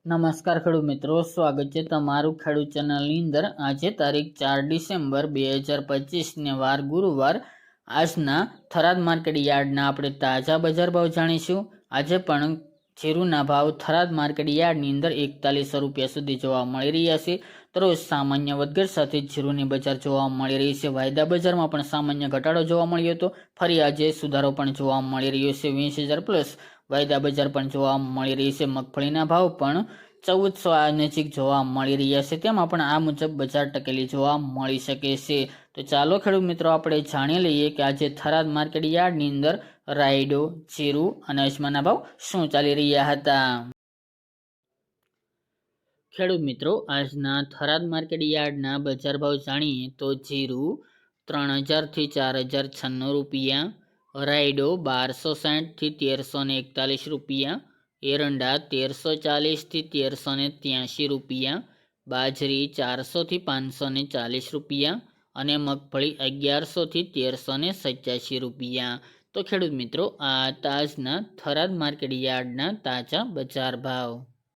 નમસ્કાર ખેડૂત મિત્રો, સ્વાગત છે તમારું ખેડૂત ચેનલની અંદર। આજે તારીખ 4 ડિસેમ્બર 2025 ને વાર ગુરુવાર। આજના થરાદ માર્કેટ યાર્ડના આપણે તાજા બજાર ભાવ જાણીશું। આજે પણ જીરુના ભાવ થરાદ માર્કેટ યાર્ડની અંદર 4100 રૂપિયા સુધી જોવા મળી રહ્યા છે। તો રોજ સામાન્ય વધઘટ સાથે જીરુની બજાર જોવા મળી રહી છે। વાયદા બજારમાં પણ સામાન્ય ઘટાડો જોવા મળ્યો હતો। ફરી આજે સુધારો પણ જોવા મળી રહ્યો છે। 20,000 પ્લસ વાયદા બજાર પણ જોવા મળી રહી છે। મગફળીના ભાવ પણ 1400 નજીક જોવા મળી રહ્યા છે। તેમાં પણ આ મુજબ બજાર ટકેલી જોવા મળી શકે છે। તો ચાલો ખેડૂત મિત્રો આપણે જાણી લઈએ કે આજે થરાદ માર્કેટ યાર્ડની અંદર રાયડો, જીરું અને અજમાના ભાવ શું ચાલી રહ્યા હતા। ખેડૂત મિત્રો, આજના થરાદ માર્કેટ યાર્ડના બજાર ભાવ જાણીએ તો જીરું 3000 થી 4096 રૂપિયા, રાયડો 1260 થી 1341 રૂપિયા, એરંડા 1340 થી 1383 રૂપિયા, બાજરી 400 થી 540 રૂપિયા અને મગફળી 1100 થી 1387 રૂપિયા। તો ખેડૂત મિત્રો, આ આજના થરાદ માર્કેટ યાર્ડના તાજા બજાર ભાવ।